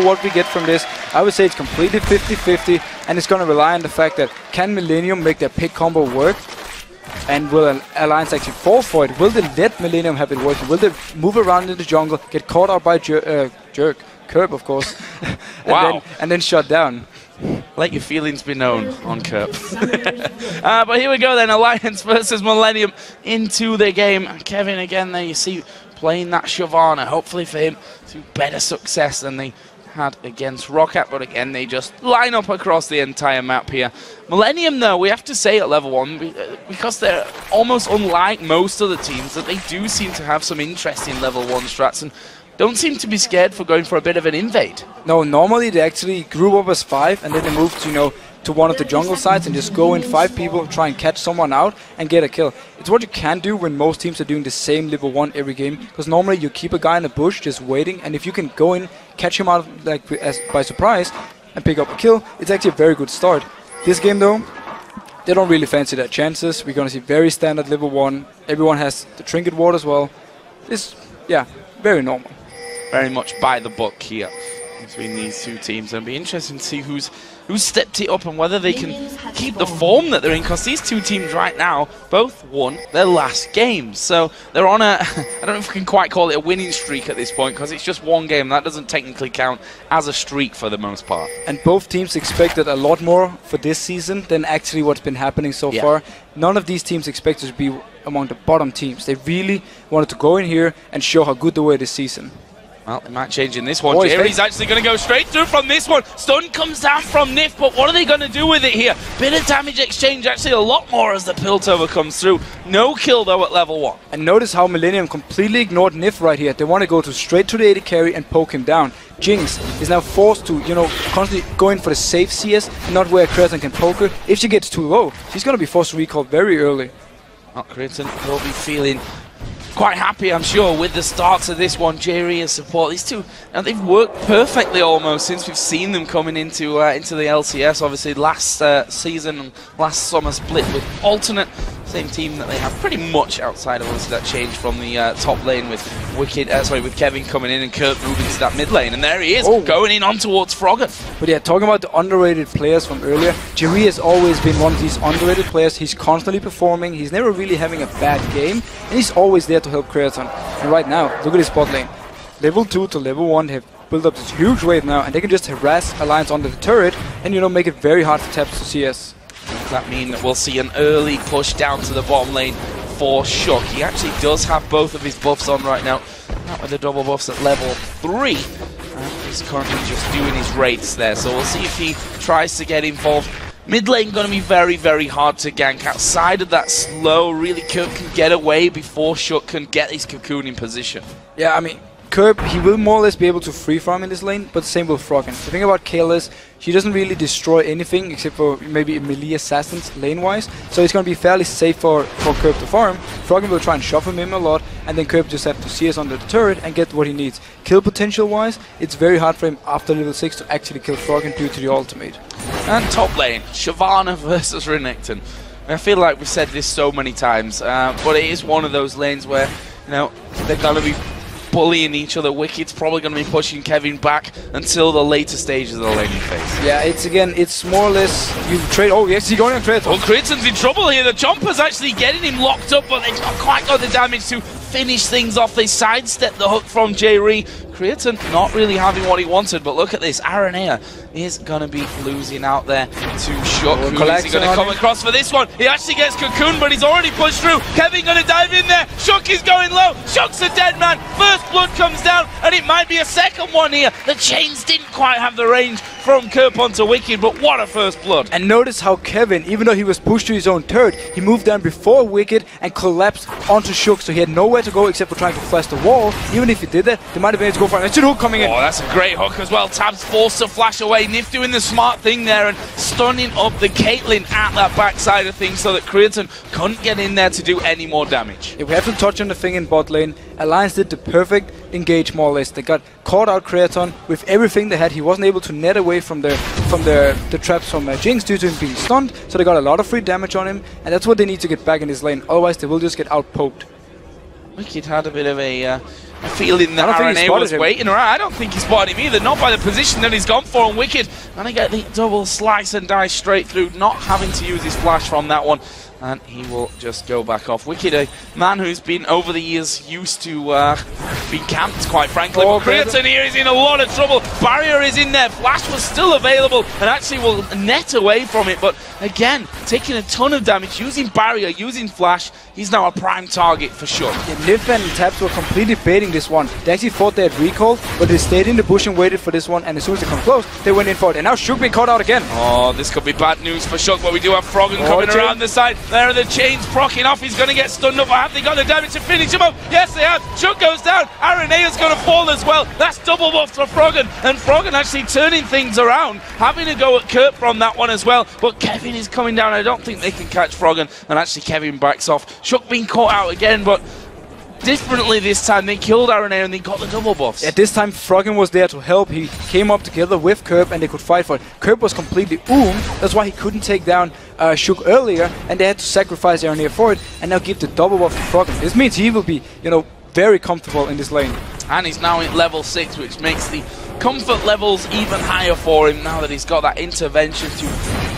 what we get from this. I would say it's completely 50-50, and it's going to rely on the fact that can Millenium make their pick combo work? And will an Alliance actually fall for it? Will they let Millenium have it working? Will they move around in the jungle, get caught out by Curb, of course, and then shut down? Let your feelings be known on Curb. But here we go then, Alliance versus Millenium into the game. Kevin again there, you see, playing that Shyvana, hopefully for him to better success than they had against Roccat, but again they just line up across the entire map here. Millenium though, we have to say at level 1, because they're almost unlike most other teams, that they do seem to have some interesting level 1 strats and don't seem to be scared for going for a bit of an invade. No, normally they actually grew up as 5 and then they moved to, you know, to one of the jungle sides and just go in 5 people, try and catch someone out and get a kill. It's what you can do when most teams are doing the same level 1 every game, because normally you keep a guy in a bush just waiting, and if you can go in, catch him out like by surprise and pick up a kill, it's actually a very good start. This game though, they don't really fancy their chances. We're gonna see very standard level 1. Everyone has the trinket ward as well. It's, yeah, very normal. Very much by the book here between these two teams, and it'll be interesting to see who's stepped it up and whether they can keep the form that they're in, because these two teams right now both won their last game, so they're on a I don't know if we can quite call it a winning streak at this point, because it's just one game. That doesn't technically count as a streak for the most part. And both teams expected a lot more for this season than actually what's been happening so far. None of these teams expected to be among the bottom teams. They really wanted to go in here and show how good they were this season. Well, they might change in this one. Jerry's actually going to go straight through from this one. Stun comes down from Nif, but what are they going to do with it here? Bit of damage exchange, actually a lot more as the Piltover comes through. No kill, though, at level 1. And notice how Millenium completely ignored Nif right here. They want to go straight to the AD carry and poke him down. Jinx is now forced to, you know, constantly go in for the safe CS, not where Cretan can poke her. If she gets too low, she's going to be forced to recall very early. Well, Cretan will be feeling quite happy, I'm sure, with the starts of this one. Jerry and support, these two, now they've worked perfectly almost since we've seen them coming into the LCS. Obviously, last season and last summer split with alternate, same team that they have pretty much outside of obviously that change from the top lane with with Kevin coming in and Kurt moving to that mid lane, and there he is going in on towards Froggen. But yeah, talking about the underrated players from earlier, Jerry has always been one of these underrated players. He's constantly performing, he's never really having a bad game, and he's always there to help Creaton. And right now, look at his bot lane. Level 2 to level 1, they have built up this huge wave now, and they can just harass Alliance onto the turret and, you know, make it very hard for taps to CS. Does that mean that we'll see an early push down to the bottom lane for Shook? He actually does have both of his buffs on right now. Not with the double buffs at level 3. He's currently just doing his rates there, so we'll see if he tries to get involved. Mid lane going to be very, very hard to gank. Outside of that slow, really Kirk can get away before Shook can get his cocoon in position. Yeah, I mean, Curb, he will more or less be able to free farm in this lane, but same with Froggen. The thing about Kale is, she doesn't really destroy anything except for maybe melee assassins lane-wise, so it's going to be fairly safe for Curb to farm. Froggen will try and shuffle him a lot, and then Curb just have to CS under the turret and get what he needs. Kill potential-wise, it's very hard for him after level 6 to actually kill Froggen due to the ultimate. And top lane, Shyvana versus Renekton. I feel like we've said this so many times, but it is one of those lanes where, you know, they're going to be bullying each other. Wicked's probably going to be pushing Kevin back until the later stages of the laning phase. Yeah, it's more or less you trade. Oh yes, he's going on trade. Well, Creaton's in trouble here. The Jumper's actually getting him locked up, but they've not quite got the damage to finish things off. They sidestep the hook from J-Ree. Creaton not really having what he wanted, but look at this. Aranea is going to be losing out there to Shook. Who is he going to come across for this one? He actually gets Cocoon, but he's already pushed through. Kevin going to dive in there. Shook is going low. Shook's a dead man. First blood comes down, and it might be a second one here. The chains didn't quite have the range from Kerp onto Wicked, but what a first blood. And notice how Kevin, even though he was pushed to his own turret, he moved down before Wicked and collapsed onto Shook, so he had nowhere to go except for trying to flash the wall. Even if he did that, they might have been able to go for an extra hook coming in. Oh, that's a great hook as well. Tab's forced to flash away. Nif doing the smart thing there and stunning up the Caitlyn at that backside of things so that Creaton couldn't get in there to do any more damage. If we have to touch on the thing in bot lane, Alliance did the perfect engage more or less. They got caught out Creaton with everything they had. He wasn't able to net away from the traps from Jinx due to him being stunned, so they got a lot of free damage on him, and that's what they need to get back in this lane. Otherwise, they will just get out-poked. Wicked had a bit of a feeling that RNA was waiting around. I don't think he spotted him either, not by the position that he's gone for on Wicked. And I get the double slice and dice straight through, not having to use his flash from that one. And he will just go back off. Wicked, a man who's been over the years used to being camped, quite frankly. But Creaton here is in a lot of trouble. Barrier is in there. Flash was still available and actually will net away from it. But again, taking a ton of damage, using Barrier, using Flash. He's now a prime target for sure. Yeah, Nif and Tabs were completely baiting this one. They actually thought they had recalled, but they stayed in the bush and waited for this one. And as soon as they come close, they went in for it. And now Shook being caught out again. Oh, this could be bad news for Shook, but we do have Froggen coming around the side. There are the chains procking off. He's going to get stunned up. Have they got the damage to finish him up? Yes, they have. Shook goes down. Arena's going to fall as well. That's double buff for Froggen. And Froggen actually turning things around, having a go at Kurt from that one as well. But Kevin is coming down. I don't think they can catch Froggen. And actually Kevin backs off. Shook being caught out again, but differently this time. They killed Arena and they got the double buffs. At this time, Froggen was there to help. He came up together with Kerb and they could fight for it. Kerb was completely that's why he couldn't take down Shook earlier, and they had to sacrifice Arena for it and now give the double buff to Froggen. This means he will be, you know, very comfortable in this lane. And he's now at level 6, which makes the comfort levels even higher for him now that he's got that intervention to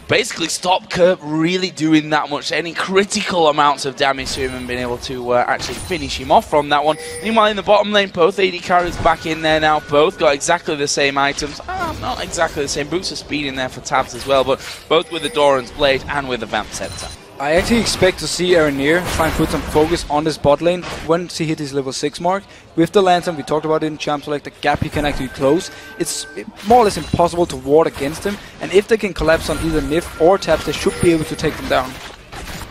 basically stop Kerb really doing that much, any critical amounts of damage to him, and being able to actually finish him off from that one. Meanwhile, in the bottom lane, both AD carries back in there now. Both got exactly the same items. Not exactly the same. Boots of speed in there for Tabs as well, but both with the Doran's Blade and with the Vamp Scepter. I actually expect to see Aranir try and put some focus on this bot lane once he hit his level 6 mark. With the Lantern, we talked about it in Champ Select, the gap he can actually close. It's more or less impossible to ward against him, and if they can collapse on either Nif or Tabs, they should be able to take them down.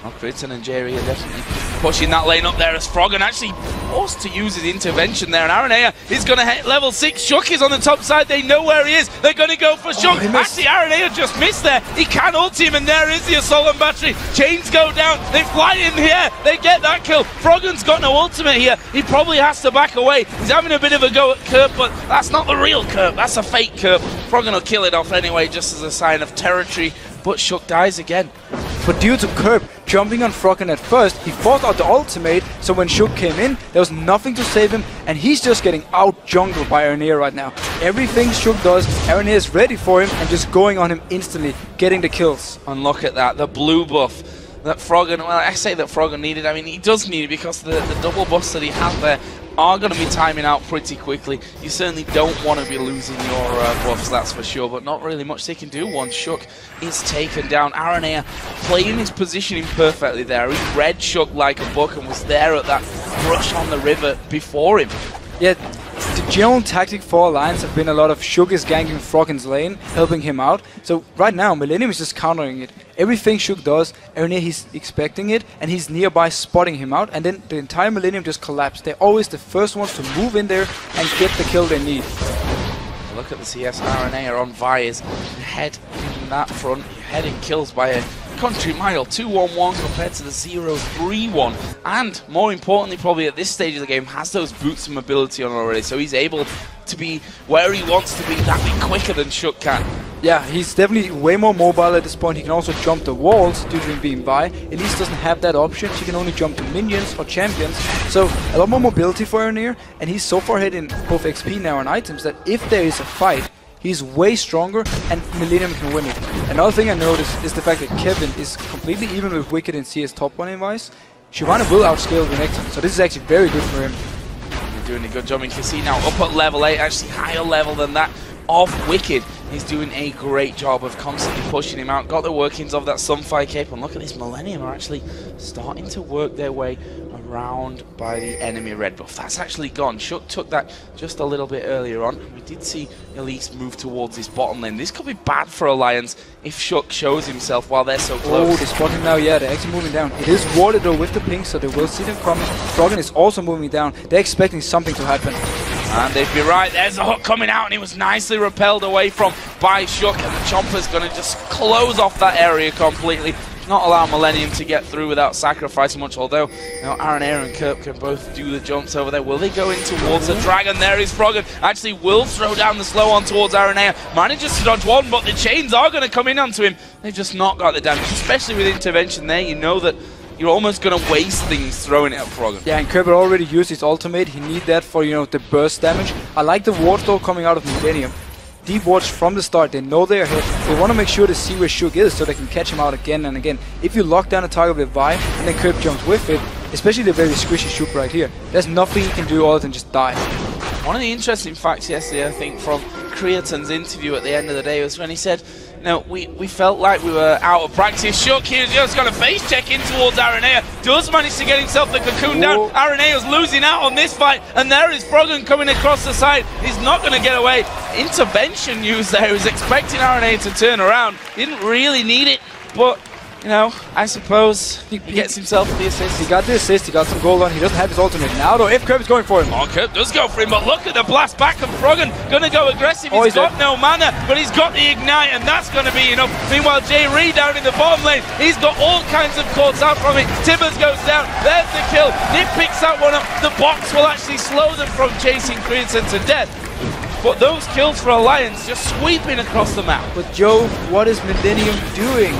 Well, Critton and Jerry are definitely pushing that lane up there as Froggen actually forced to use his intervention there. And Aranea is going to hit level 6. Shook is on the top side. They know where he is. They're going to go for Shook. Actually, Aranea just missed there. He can ult him, and there is the Assault and Battery. Chains go down. They fly in here. They get that kill. Froggen's got no ultimate here. He probably has to back away. He's having a bit of a go at Kerb, but that's not the real Kerb. That's a fake Kerb. Froggen will kill it off anyway, just as a sign of territory. But Shook dies again. But due to Kerb jumping on Froggen at first, he forced out the ultimate, so when Shook came in, there was nothing to save him, and he's just getting out-jungled by Aranea right now. Everything Shook does, Aranea is ready for him and just going on him instantly, getting the kills. And look at that, the blue buff that Froggen, well, I say that Froggen needed, I mean, he does need it because the double buffs that he had there are going to be timing out pretty quickly. You certainly don't want to be losing your buffs, that's for sure, but not really much they can do once Shook is taken down. Aranea playing his positioning perfectly there. He read Shook like a book and was there at that rush on the river before him. Yeah, the general tactic for Alliance have been a lot of Shook is ganking Froggen's lane, helping him out. So right now, Millenium is just countering it. Everything Shook does, Aranea, he's expecting it, and he's nearby spotting him out, and then the entire Millenium just collapsed. They're always the first ones to move in there and get the kill they need. Look at the CS. Aranea on Vi's head in that front, heading kills by a country mile, 2-1-1 compared to the 0-3-1, and more importantly probably at this stage of the game has those boots and mobility on already, so he's able to be where he wants to be that bit quicker than Shook can. Yeah, he's definitely way more mobile at this point. He can also jump the walls due to him being by. Elise doesn't have that option. She can only jump to minions or champions. So a lot more mobility for Aranea, and he's so far ahead in both XP now and items that if there is a fight, he's way stronger and Millenium can win it. Another thing I noticed is the fact that Kevin is completely even with Wicked and CS top 1 advice. Shyvana will outscale the next one, so this is actually very good for him. He's doing a good job. You can see now up at level 8, actually higher level than that of Wicked. He's doing a great job of constantly pushing him out. Got the workings of that Sunfire cape, and look at this, Millenium are actually starting to work their way around by the enemy red buff. That's actually gone. Shook took that just a little bit earlier on. We did see Elise move towards this bottom lane. This could be bad for Alliance if Shook shows himself while they're so close. Oh, they're spotting now, yeah, they're actually moving down. It is warded though with the ping, so they will see them coming. Froggen is also moving down. They're expecting something to happen. And they'd be right, there's a hook coming out and he was nicely repelled away from by Shook, and the Chomper's going to just close off that area completely. Not allow Millenium to get through without sacrificing much, although you know, Aranea and Kerb can both do the jumps over there. Will they go in towards the dragon? There is Froggen. Actually will throw down the slow on towards Aranea. Manages to dodge one, but the chains are going to come in onto him. They've just not got the damage, especially with intervention there. You know that you're almost going to waste things throwing it at Froggen. Yeah, and Kerb already used his ultimate. He need that for, you know, the burst damage. I like the ward though coming out of Millenium. Deep wards from the start, they know they're ahead. They want to make sure to see where Shook is so they can catch him out again and again. If you lock down a target with Vi and then Kerb jumps with it, especially the very squishy Shook right here, there's nothing he can do other than just die. One of the interesting facts yesterday, I think, from Creaton's interview at the end of the day was when he said, no, we felt like we were out of practice. Shook here just got a face check in towards Aranea. Does manage to get himself the cocoon down. Aranea's losing out on this fight. And there is Froggen coming across the side. He's not going to get away. Intervention used there. He was expecting Aranea to turn around. Didn't really need it, but you know, I suppose he gets himself the assist. He got the assist, he got some gold on, he doesn't have his ultimate now though, if Kerb is going for him. Oh, Kerb does go for him, but look at the blast back of Froggen. Gonna go aggressive, he's got no mana, but he's got the ignite, and that's gonna be enough. Meanwhile, J-Ree down in the bottom lane, he's got all kinds of courts out from it. Tibbers goes down, there's the kill. Nip picks that one up, the box will actually slow them from chasing Creaton to death. But those kills for Alliance just sweeping across the map. But Joe, what is Millenium doing?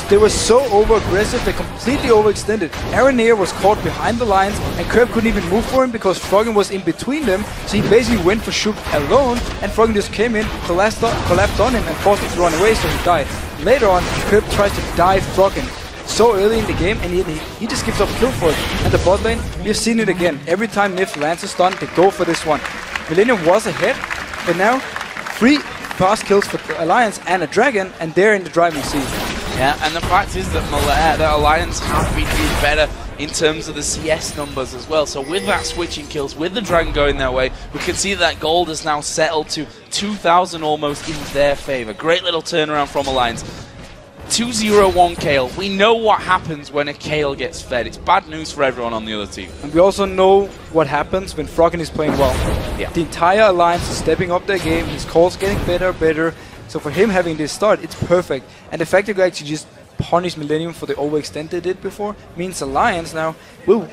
They were so over-aggressive, they completely overextended. Aranea was caught behind the lines, and Kerb couldn't even move for him because Froggen was in between them, so he basically went for Shook alone, and Froggen just came in, collapsed on him, and forced him to run away, so he died. Later on, Kerb tries to dive Froggen so early in the game, and he just gives up kill for it. And the bot lane, we've seen it again. Every time Nif lands a stun, they go for this one. Millenium was ahead, but now 3 fast kills for the Alliance and a Dragon, and they're in the driving seat. Yeah, and the fact is that the Alliance have been doing better in terms of the CS numbers as well. So with that switching kills, with the Dragon going their way, we can see that gold has now settled to 2,000 almost in their favor. Great little turnaround from Alliance. 2-0-1 Kale. We know what happens when a Kale gets fed. It's bad news for everyone on the other team. And we also know what happens when Froggen is playing well. Yeah. The entire Alliance is stepping up their game. His calls getting better. So for him having this start, it's perfect. And the fact that you actually just punish Millenium for the overextend they did before means Alliance now will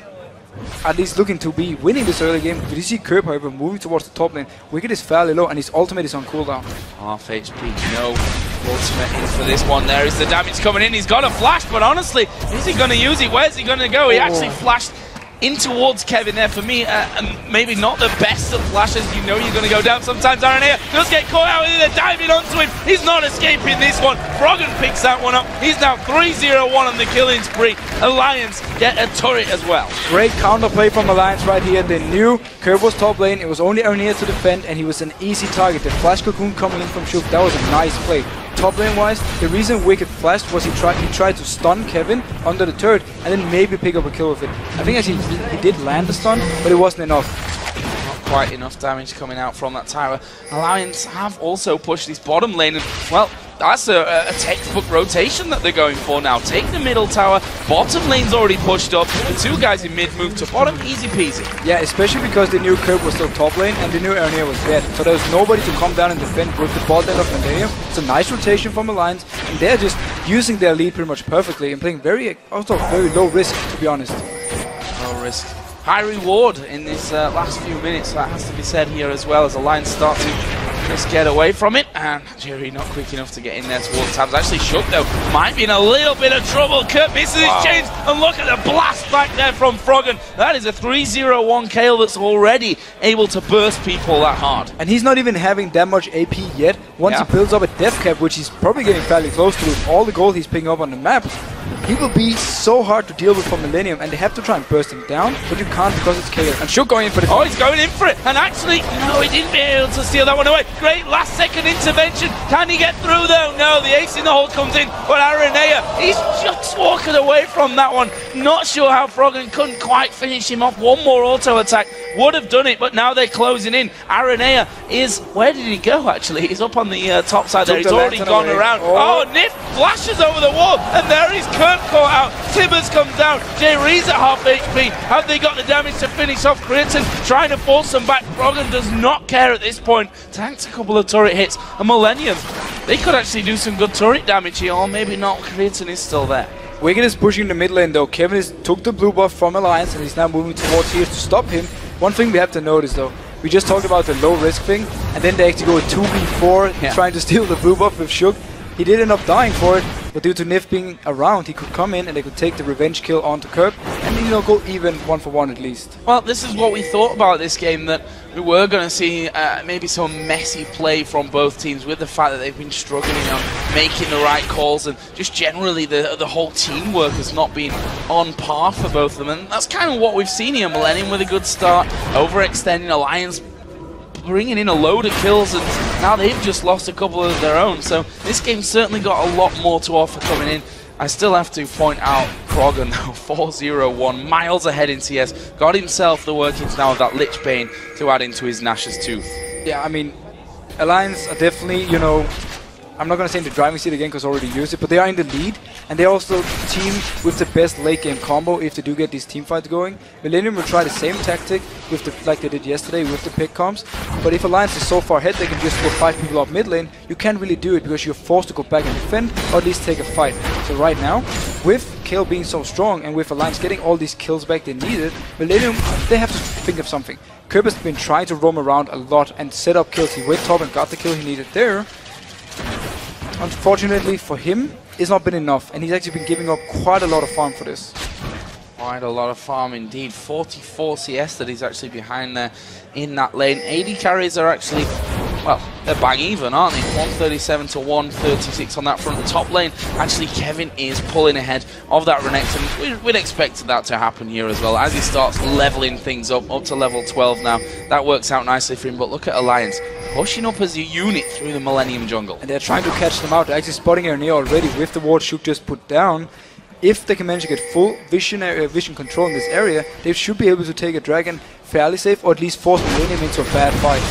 at least looking to be winning this early game. But you see Kerb, however, moving towards the top lane. Wicked is fairly low, and his ultimate is on cooldown. Half HP, no ultimate in for this one. There is the damage coming in. He's got a flash, but honestly, is he going to use it? Where's he going to go? He actually flashed in towards Kevin there. For me, maybe not the best of flashes. You know you're going to go down sometimes. Aranea does get caught out in there, diving onto him. He's not escaping this one. Froggen picks that one up. He's now 3-0-1 on the killing spree. Alliance get a turret as well. Great counterplay from Alliance right here. They knew Kerb was top lane. It was only Aranea to defend, and he was an easy target. The flash cocoon coming in from Shook, that was a nice play. Top lane wise, the reason Wicked flashed was he tried to stun Kevin under the turret and then maybe pick up a kill with it. I think actually he did land the stun, but it wasn't enough. Not quite enough damage coming out from that tower. Alliance have also pushed this bottom lane, and well, that's a textbook rotation that they're going for now. Take the middle tower, bottom lane's already pushed up, the 2 guys in mid move to bottom, easy peasy. Yeah, especially because they knew Kerb was still top lane and they knew Aranea was dead. So there was nobody to come down and defend with the bot lane of Millenium. It's a nice rotation from Alliance, and they're just using their lead pretty much perfectly and playing very low risk, to be honest. Low risk. High reward in this last few minutes, that has to be said here as well, as Alliance start to just get away from it, and Jerry not quick enough to get in there towards Tabs. Actually, Shook though might be in a little bit of trouble. Kerb misses his chains, and look at the blast back there from Froggen. That is a 3-0-1 Kale that's already able to burst people that hard. And he's not even having that much AP yet. Once he builds up a death cap, which he's probably getting fairly close to with all the gold he's picking up on the map, he will be so hard to deal with for Millenium, and they have to try and burst him down, but you can't because it's Kale. And Shook going in for the he's going in for it, and actually, no, he didn't be able to steal that one away. Great last second intervention. Can he get through though? No, the ace in the hole comes in, but Aranea, he's just walking away from that one. Not sure how Froggen couldn't quite finish him off. One more auto attack would have done it, but now they're closing in. Aranea is, where did he go actually? He's up on the top side there. He's already gone around. Oh, Nif flashes over the wall, and there is Kerb caught out. Tibbers comes down. J-Ree's at half HP. Have they got the damage to finish off Creaton? Trying to force them back. Froggen does not care at this point. Tanks a couple of turret hits. And Millenium, they could actually do some good turret damage here, or maybe not. Creaton is still there. Wicked is pushing the mid lane though. Kevin took the blue buff from Alliance, and he's now moving towards here to stop him. One thing we have to notice though, we just talked about the low risk thing, and then they actually go 2v4 trying to steal the blue buff with Shook. He did end up dying for it, But due to Nif being around, he could come in and they could take the revenge kill onto Curb and, you know, go even 1-for-1 at least. Well, this is what we thought about this game, that we were going to see maybe some messy play from both teams, with the fact that they've been struggling on making the right calls, and just generally the whole teamwork has not been on par for both of them. And that's kind of what we've seen here. Millenium with a good start, overextending, Alliance bringing in a load of kills, and now they've just lost a couple of their own. So this game's certainly got a lot more to offer coming in. I still have to point out Froggen, though, 4-0-1, miles ahead in CS, got himself the workings now of that Lich Bane to add into his Nash's Tooth. Yeah, I mean, Alliance are definitely, you know, I'm not going to say in the driving seat again because I already used it, but they are in the lead, and they're also the team with the best late game combo if they do get these team fights going. Millenium will try the same tactic with the, like they did yesterday with the pick comps, but if Alliance is so far ahead they can just go 5 people up mid lane, you can't really do it because you're forced to go back and defend or at least take a fight. So right now, with Kayle being so strong and with Alliance getting all these kills back they needed, Millenium, they have to think of something. Curb has been trying to roam around a lot and set up kills. He went top and got the kill he needed there. Unfortunately for him, it's not been enough, and he's actually been giving up quite a lot of farm for this. Quite a lot of farm indeed. 44 CS that he's actually behind there in that lane. AD carries are actually, well, they're bang even, aren't they? 137 to 136 on that front. The top lane, actually Kevin is pulling ahead of that Renekton. We'd expected that to happen here as well, as he starts leveling things up to level 12 now. That works out nicely for him, but look at Alliance pushing up as a unit through the Millenium jungle. And they're trying to catch them out. They're actually spotting Aranea already with the ward Shook just put down. If they can manage to get full vision control in this area, they should be able to take a dragon fairly safe, or at least force Millenium into a bad fight.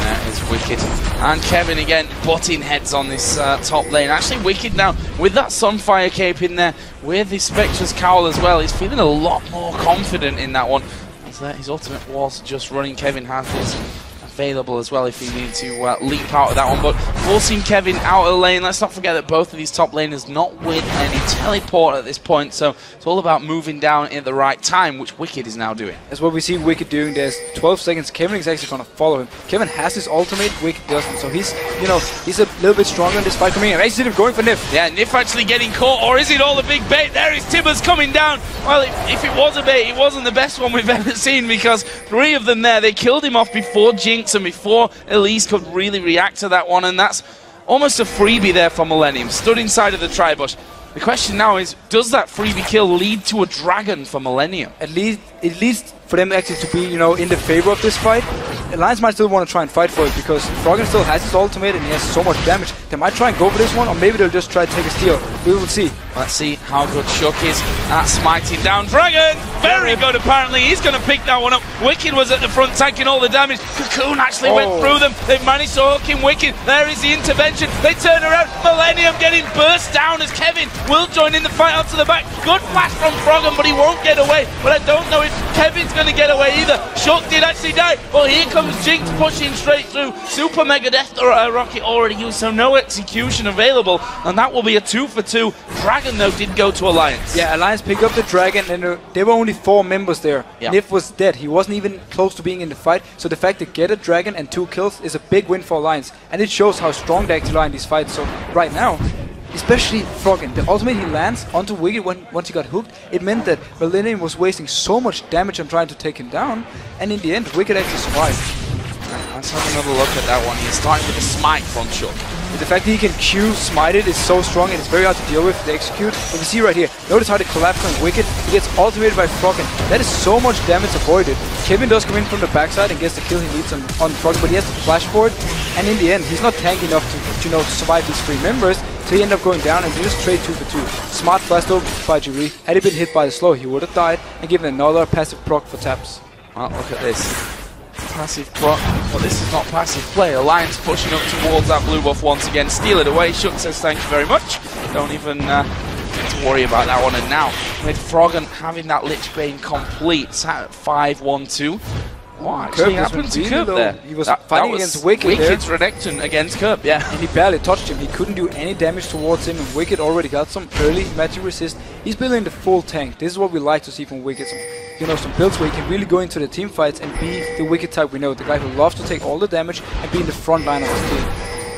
That is Wicked. And Kevin again butting heads on this top lane. Actually Wicked now with that Sunfire cape in there, with his Spectre's Cowl as well. He's feeling a lot more confident in that one. His ultimate was just running. Kevin has this available as well if he needs to leap out of that one, but forcing Kevin out of the lane. Let's not forget that both of these top laners not with any teleport at this point, so it's all about moving down at the right time, which Wicked is now doing. That's what we see Wicked doing. There's 12 seconds. Kevin is actually going to follow him. Kevin has his ultimate, Wicked doesn't, so he's, you know, he's a little bit stronger in this fight coming in. I see him going for Nif. Yeah, Nif actually getting caught, or is it all a big bait? There is Tibbers coming down. Well, if it was a bait, it wasn't the best one we've ever seen, because 3 of them there, they killed him off before Jinx and before Elise could really react to that one, and that's almost a freebie there for Millenium. Stood inside of the tri-bush. The question now is, does that freebie kill lead to a dragon for Millenium? At least for them actually to be, you know, in the favor of this fight. Alliance might still want to try and fight for it because Froggen still has his ultimate and he has so much damage. They might try and go for this one, or maybe they'll just try to take a steal. We will see. Let's see how good Shook is at smiting down Dragon. Very good, apparently. He's going to pick that one up. Wicked was at the front taking all the damage. Cocoon actually went through them. They've managed to hook him. Wicked. There is the intervention. They turn around. Millenium getting burst down as Kevin will join in the fight out to the back. Good flash from Froggen, but he won't get away. But I don't know if Kevin's going to get away either. Shook did actually die. Well, here comes Jinx pushing straight through. Super Mega Death Rocket already used, so no execution available. And that will be a 2-for-2. Dragon, though, did go to Alliance. Yeah, Alliance picked up the Dragon, and there were only 4 members there. Yeah. Nif was dead. He wasn't even close to being in the fight. So the fact to get a Dragon and 2 kills is a big win for Alliance. And it shows how strong they actually are in these fights. So right now, especially Froggen, the ultimate he lands onto Wicked once he got hooked, it meant that Millenium was wasting so much damage on trying to take him down. And in the end, Wicked actually survived. Let's have another look at that one. He's starting with a smite from Shook. The fact that he can Q smite it is so strong and it's very hard to deal with to execute. But you see right here, notice how they collapse on Wicked. He gets ultimated by Froggen. That is so much damage avoided. Kevin does come in from the backside and gets the kill he needs on Froggen, but he has to flash for it. And in the end, he's not tanky enough to, you know, to survive these 3 members. So he ended up going down and they just trade 2-for-2. Smart blast over by Jiri. Had he been hit by the slow, he would have died and given another passive proc for taps. Well, look at this. Passive proc, but this is not passive play. Alliance pushing up towards that blue buff once again. Steal it away. Shook says thank you very much. Don't even need to worry about that one. And now, with Froggen having that Lich Bane complete, it's at 5-1-2. What actually happened to Curb there? He was fighting against Wicked Wicked's Renekton against Curb, yeah. And he barely touched him. He couldn't do any damage towards him, and Wicked already got some early magic resist. He's building the full tank. This is what we like to see from Wicked. You know, some builds where he can really go into the team fights and be the Wicked type we know. The guy who loves to take all the damage and be in the front line of his team.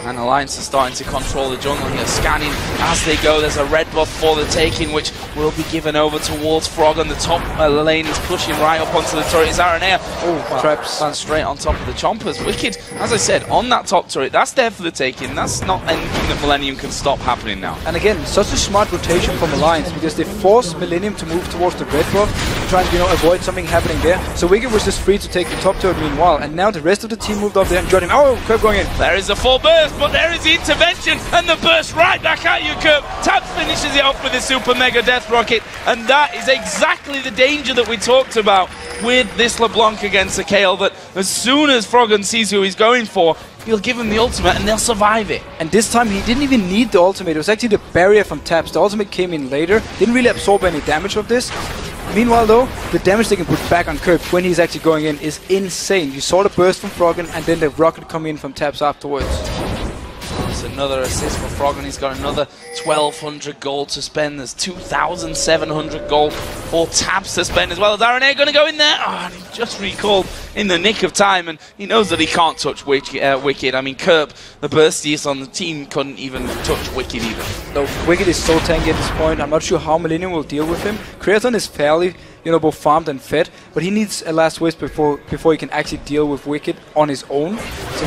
And Alliance is starting to control the jungle here, scanning as they go. There's a red buff for the taking, which will be given over towards Frog on the top lane. Is pushing right up onto the turret. Is Aranea. Oh, traps. Lands straight on top of the Chompers. Wicked, as I said, on that top turret. That's there for the taking. That's not anything that Millenium can stop happening now. And again, such a smart rotation from Alliance, because they force Millenium to move towards the red buff to try and, avoid something happening there. So Wicked was just free to take the top turret meanwhile, and now the rest of the team moved up there and joined him. Oh, Curb going in. There is a full burst, but there is the intervention, and the burst right back at you, Curb. Tabs finishes it off with a super mega death rocket, and that is exactly the danger that we talked about with this LeBlanc against the Kale, that as soon as Froggen sees who he's going for, he'll give him the ultimate and they'll survive it. And this time he didn't even need the ultimate. It was actually the barrier from Tabs. The ultimate came in later. Didn't really absorb any damage of this. Meanwhile though, the damage they can put back on Curb when he's actually going in is insane. You saw the burst from Froggen and then the rocket come in from Tabs afterwards. There's another assist for Froggen. He's got another 1,200 gold to spend. There's 2,700 gold for Tabs to spend as well. Is Aranea going to go in there? Oh, and he just recalled in the nick of time, and he knows that he can't touch Wicked. I mean, Curb, the burstiest on the team, couldn't even touch Wicked either. No, Wicked is so tanky at this point. I'm not sure how Millenium will deal with him. Creaton is fairly, both farmed and fed, but he needs a last whisper before he can actually deal with Wicked on his own. So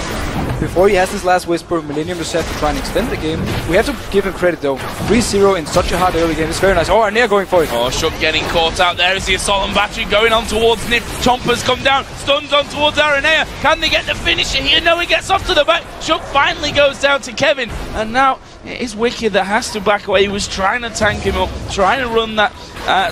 before he has this last whisper, Millenium just has to try and extend the game. We have to give him credit though. 3-0 in such a hard early game. It's very nice. Oh, Aranea going for it. Oh, Shook getting caught out there as the assault and battery going on towards Nip. Chompers come down, stuns on towards Aranea. Can they get the finisher here? No, he gets off to the back. Shook finally goes down to Kevin, and now it is Wicked that has to back away. He was trying to tank him up, trying to run that,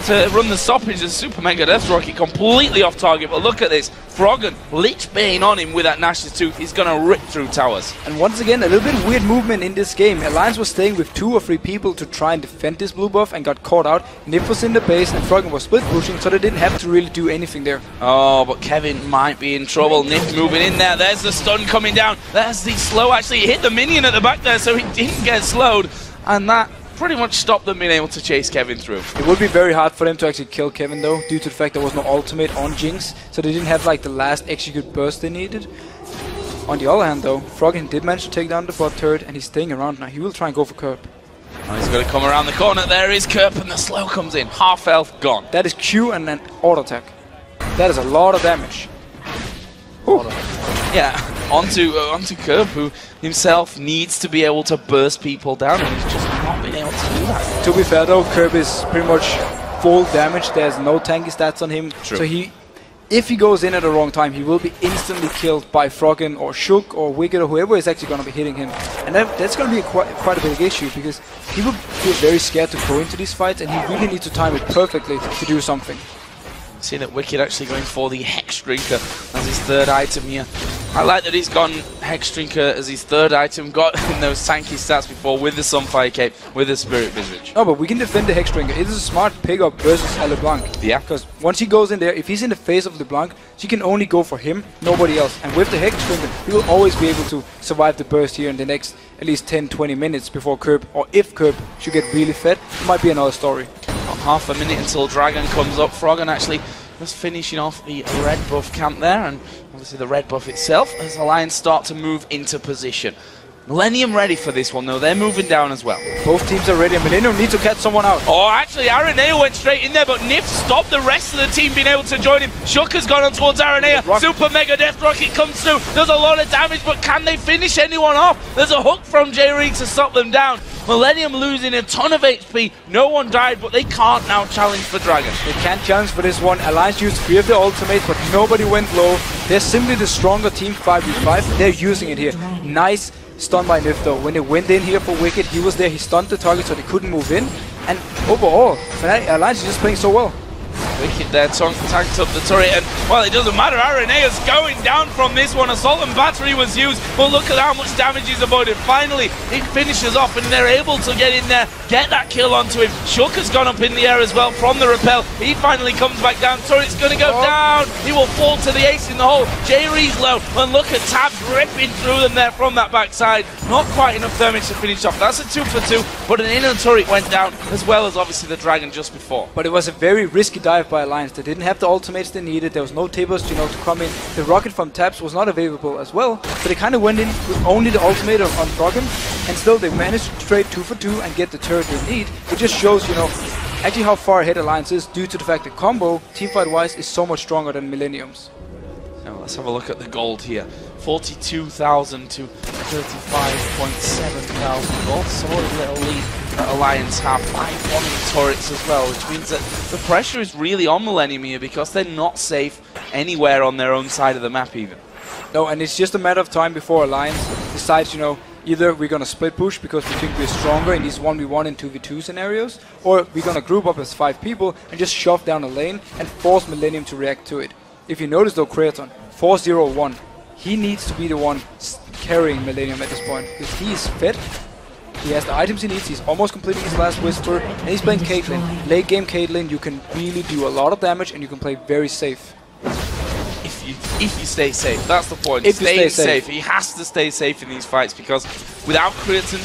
to run the stoppage. The super mega death rocket completely off target, but look at this. Froggen, Lich Bane on him with that Nash's Tooth. He's going to rip through towers. And once again, a little bit weird movement in this game. Alliance was staying with 2 or 3 people to try and defend this blue buff and got caught out. Nip was in the base and Froggen was split pushing, so they didn't have to really do anything there. Oh, but Kevin might be in trouble. Nip moving in there. There's the stun coming down. There's the slow. Actually, he hit the minion at the back there, so he didn't get slowed. And that pretty much stopped them being able to chase Kevin through. It would be very hard for them to actually kill Kevin though, due to the fact there was no ultimate on Jinx, so they didn't have like the last execute burst they needed. On the other hand though, Froggen did manage to take down the bot turret and he's staying around now. He will try and go for Curb. Oh, he's going to come around the corner. There is Curb and the slow comes in. Half health gone. That is Q and an auto attack. That is a lot of damage. Yeah, onto Curb, who himself needs to be able to burst people down, and he's just not been able to do that. To be fair though, Curb is pretty much full damage. There's no tanky stats on him. True. So if he goes in at the wrong time, he will be instantly killed by Froggen or Shook or Wicked or whoever is actually going to be hitting him. And that's going to be quite a big issue, because he will feel very scared to go into these fights, and he really needs to time it perfectly to do something. See that Wicked actually going for the Hex Drinker as his third item here. I like that he's gone Hex Drinker as his third item, got in those tanky stats before with the Sunfire Cape, with the Spirit Visage. No, but we can defend the Hex Drinker. It is a smart pickup versus a LeBlanc. Yeah. Because once he goes in there, if he's in the face of LeBlanc, she can only go for him, nobody else. And with the Hex Drinker, he will always be able to survive the burst here in the next at least 10-20 minutes before Curb, or if Curb should get really fed, it might be another story. About half a minute until Dragon comes up. Froggen actually just finishing off the red buff camp there, and obviously the red buff itself as Alliance start to move into position. Millenium ready for this one though, they're moving down as well. Both teams are ready and Millenium needs to catch someone out. Oh, actually Aranea went straight in there, but Nif stopped the rest of the team being able to join him. Shook has gone on towards Aranea. Super Mega Death Rocket comes through, does a lot of damage, but can they finish anyone off? There's a hook from J-Reed to stop them down. Millenium losing a ton of HP, no one died, but they can't now challenge for Dragon. They can't challenge for this one. Alliance used 3 of the ultimates, but nobody went low. They're simply the stronger team 5v5. They're using it here. Nice stun by Nif though. When they went in here for Wicked, he was there, he stunned the target so they couldn't move in. And overall, Alliance is just playing so well. Wicked there tanked up the turret, and well, it doesn't matter. Arenea's going down from this one. Assault and battery was used, but look at how much damage he's avoided. Finally, it finishes off, and they're able to get in there, get that kill onto him. Shook has gone up in the air as well from the rappel. He finally comes back down. Turret's going to go down. He will fall to the ace in the hole. J-Reed's low, and look at Tabs ripping through them there from that backside. Not quite enough damage to finish off. That's a 2 for 2, but an inner turret went down, as well as obviously the Dragon just before. But it was a very risky dive by Alliance. They didn't have the ultimates they needed. There was was no tables, you know, to come in. The rocket from Tabs was not available as well, so they kind of went in with only the ultimate on Froggen, and still they managed to trade 2 for 2 and get the turret they need. It just shows, you know, actually how far ahead Alliance is due to the fact that combo, teamfight-wise, is so much stronger than Millennium's. Now let's have a look at the gold here. 42,000 to 35.7 thousand gold. Solid little lead that Alliance have. 5-1 turrets as well, which means that the pressure is really on Millennium here because they're not safe anywhere on their own side of the map even. No, and it's just a matter of time before Alliance decides, you know, either we're gonna split push because we think we're stronger in these 1v1 and 2v2 scenarios, or we're gonna group up as 5 people and just shove down a lane and force Millennium to react to it. If you notice though, Creaton, 4-0-1, he needs to be the one carrying Millennium at this point, because he is fit, he has the items he needs, he's almost completing his last Whisper, and he's playing Caitlyn. Late game Caitlyn, you can really do a lot of damage and you can play very safe. If you stay safe, that's the point. If you stay safe. He has to stay safe in these fights because without Creaton,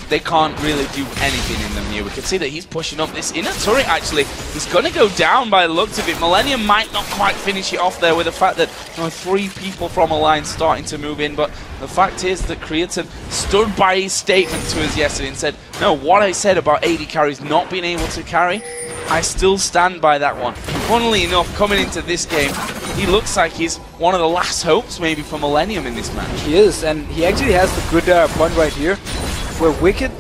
they can't really do anything in them here. We can see that he's pushing up this inner turret actually. He's going to go down by the looks of it. Millennium might not quite finish it off there with the fact that 3 people from Alliance starting to move in, but the fact is that Creaton stood by his statement to us yesterday and said, no, what I said about AD carries not being able to carry, I still stand by that one. Funnily enough, coming into this game, he looks like he's one of the last hopes maybe for Millennium in this match. He is, and he actually has the good point right here, where Wicked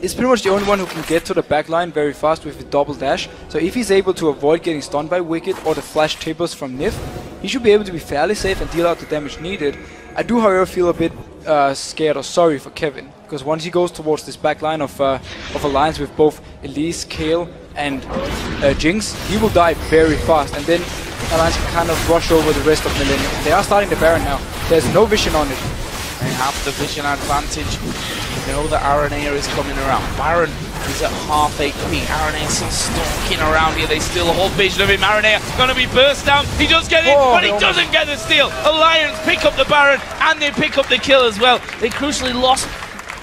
is pretty much the only one who can get to the backline very fast with the double dash. So if he's able to avoid getting stunned by Wicked or the flash tables from Nif, he should be able to be fairly safe and deal out the damage needed. I do, however, feel a bit scared or sorry for Kevin, because once he goes towards this backline of Alliance with both Elise, Kale, and Jinx, he will die very fast, and then Alliance can kind of rush over the rest of Millennium. They are starting the Baron now. There's no vision on it. They have the vision advantage. You know that Aranea is coming around. Baron is at half HP. Aranea still stalking around here. They still hold vision of him. Aranea going to be burst down. He does get it, but he doesn't get the steal. Alliance pick up the Baron, and they pick up the kill as well. They crucially lost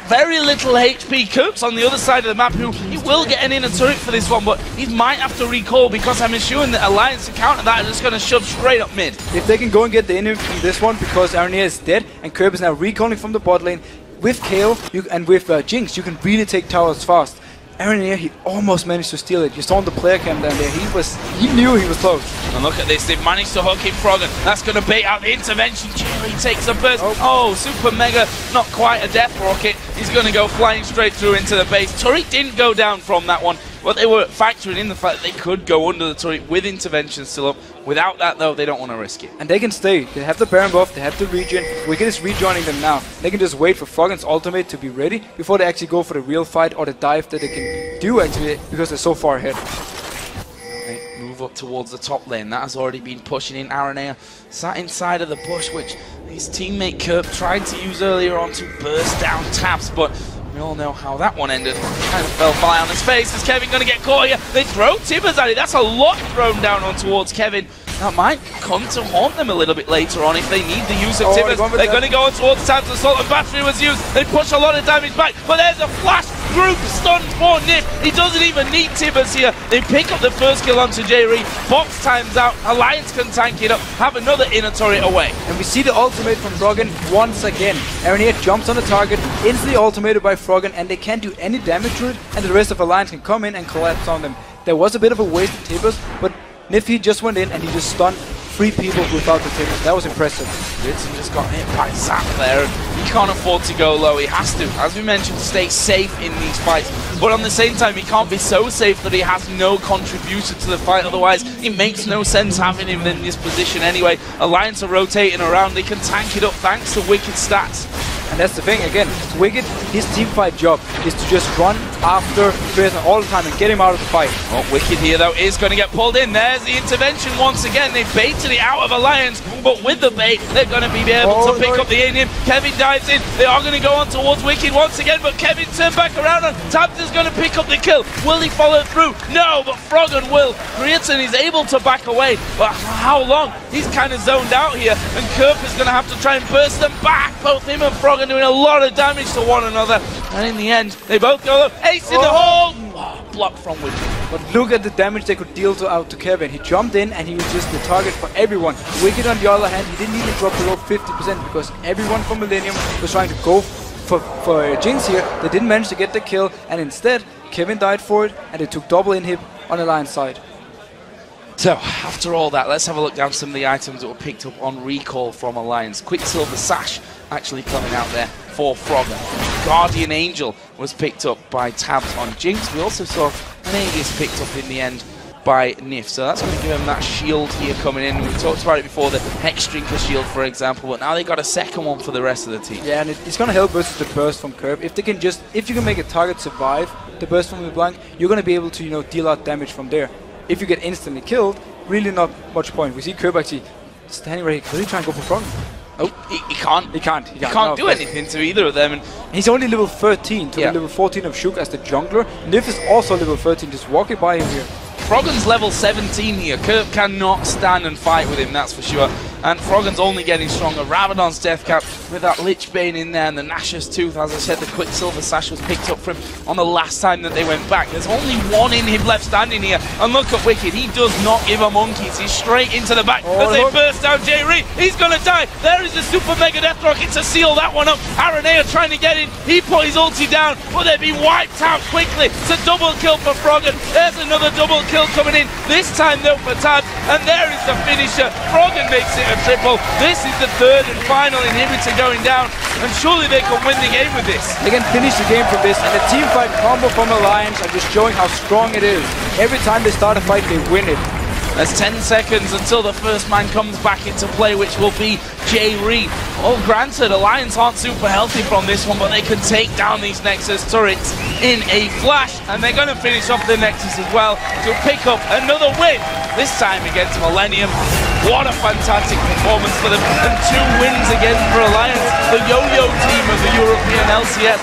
very little HP. Coops on the other side of the map, who he will get an inner turret for this one, but he might have to recall because I'm assuming that Alliance to counter that are just going to shove straight up mid. If they can go and get the inner from this one, because Aranea is dead and Curb is now recalling from the bot lane, with Kale and with Jinx, you can really take towers fast. Aranea, he almost managed to steal it. You saw on the player cam down there, he knew he was close. And look at this, they've managed to hook in Froggen. That's going to bait out the intervention. Jerry takes a burst. Oh, super mega, not quite a death rocket. He's going to go flying straight through into the base. Turret didn't go down from that one, but they were factoring in the fact that they could go under the turret with intervention still up. Without that, though, they don't want to risk it. And they can stay. They have the Baron buff, they have the regen. Wicked is rejoining them now. They can just wait for Froggen's ultimate to be ready before they actually go for the real fight or the dive that they can do actually, because they're so far ahead. They move up towards the top lane. That has already been pushing in. Aranea sat inside of the bush, which his teammate Kerp tried to use earlier on to burst down Taps, but we all know how that one ended. Kind of fell fly on his face. Is Kevin going to get caught here? They throw Tibbers at it. That's a lot thrown down on towards Kevin. That might come to haunt them a little bit later on if they need the use of Tibbers. They're going to go on towards Tabs. Assault and Battery was used. They push a lot of damage back, but there's a flash group stun for Nif. He doesn't even need Tibbers here. They pick up the first kill onto Jerry. Box times out. Alliance can tank it up. Have another inner turret away. And we see the ultimate from Froggen once again. Aranea jumps on the target, instantly ultimated by Froggen, and they can't do any damage to it, and the rest of Alliance can come in and collapse on them. There was a bit of a waste of Tibbers, but Nifty just went in and he just stunned 3 people without the Tibbers. That was impressive. Blitzen just got hit by Zap there. He can't afford to go low. He has to, as we mentioned, stay safe in these fights. But on the same time, he can't be so safe that he has no contribution to the fight. Otherwise, it makes no sense having him in this position anyway. Alliance are rotating around. They can tank it up thanks to Wicked stats. And that's the thing, again, Wicked, his teamfight job is to just run after Creator all the time and get him out of the fight. Well, Wicked here, though, is going to get pulled in. There's the intervention once again. They've baited it out of Alliance, but with the bait, they're going to be able to pick up the Indian. Kevin dives in. They are going to go on towards Wicked once again, but Kevin turned back around and Tabs is going to pick up the kill. Will he follow through? No, but Froggen will. Creaton is able to back away, but how long? He's kind of zoned out here, and Kerp is going to have to try and burst them back. Both him and Froggen doing a lot of damage to one another, and in the end, they both go ace in the hole. block from Wicked. But look at the damage they could deal out to Kevin. He jumped in and he was just the target for everyone. Wicked, on the other hand, he didn't even drop below 50% because everyone from Millenium was trying to go for Jinx here. They didn't manage to get the kill, and instead Kevin died for it, and they took double inhib on Alliance side. So, after all that, let's have a look down some of the items that were picked up on recall from Alliance. Quicksilver Sash actually coming out there for Froggen. Guardian Angel was picked up by Tabs on Jinx. We also saw an Aegis picked up in the end by Nif. So that's going to give him that shield here coming in. We talked about it before, the Hexdrinker shield, for example, but now they got a second one for the rest of the team. Yeah, and it's going to help versus the burst from Curve. If you can make a target survive the burst from LeBlanc, you're going to be able to, you know, deal out damage from there. If you get instantly killed, really not much point. We see Curve actually standing right here. Could he try and go for Froggen? Oh, he can't. He can't Do anything to either of them. And he's only level 13 to the level 14 of Shook as the jungler. Nif is also level 13, just walking by him here. Froggen's level 17 here. Curve cannot stand and fight with him, that's for sure. And Froggen's only getting stronger. Rabadon's Death Cap with that Lich Bane in there and the Nashor's Tooth. As I said, the Quicksilver Sash was picked up for him on the last time that they went back. There's only one inhib left standing here. And look at Wicked. He does not give a monkeys. He's straight into the back as they burst down J-Ree. He's going to die. There is the Super Mega Death Rocket to seal that one up. Aranea trying to get in. He put his ulti down, but they'd be wiped out quickly. It's a double kill for Froggen. There's another double kill coming in. This time though for Tabs. And there is the finisher. Froggen makes it a triple. This is the third and final inhibitor going down, and surely they can win the game with this. They can finish the game from this, and the team fight combo from Alliance are just showing how strong it is. Every time they start a fight, they win it. There's 10 seconds until the first man comes back into play, which will be J-Ree. Oh, granted, Alliance aren't super healthy from this one, but they can take down these Nexus turrets in a flash, and they're going to finish off the Nexus as well to pick up another win, this time against Millenium. What a fantastic performance for them, and 2 wins again for Alliance, the yo-yo team of the European LCS.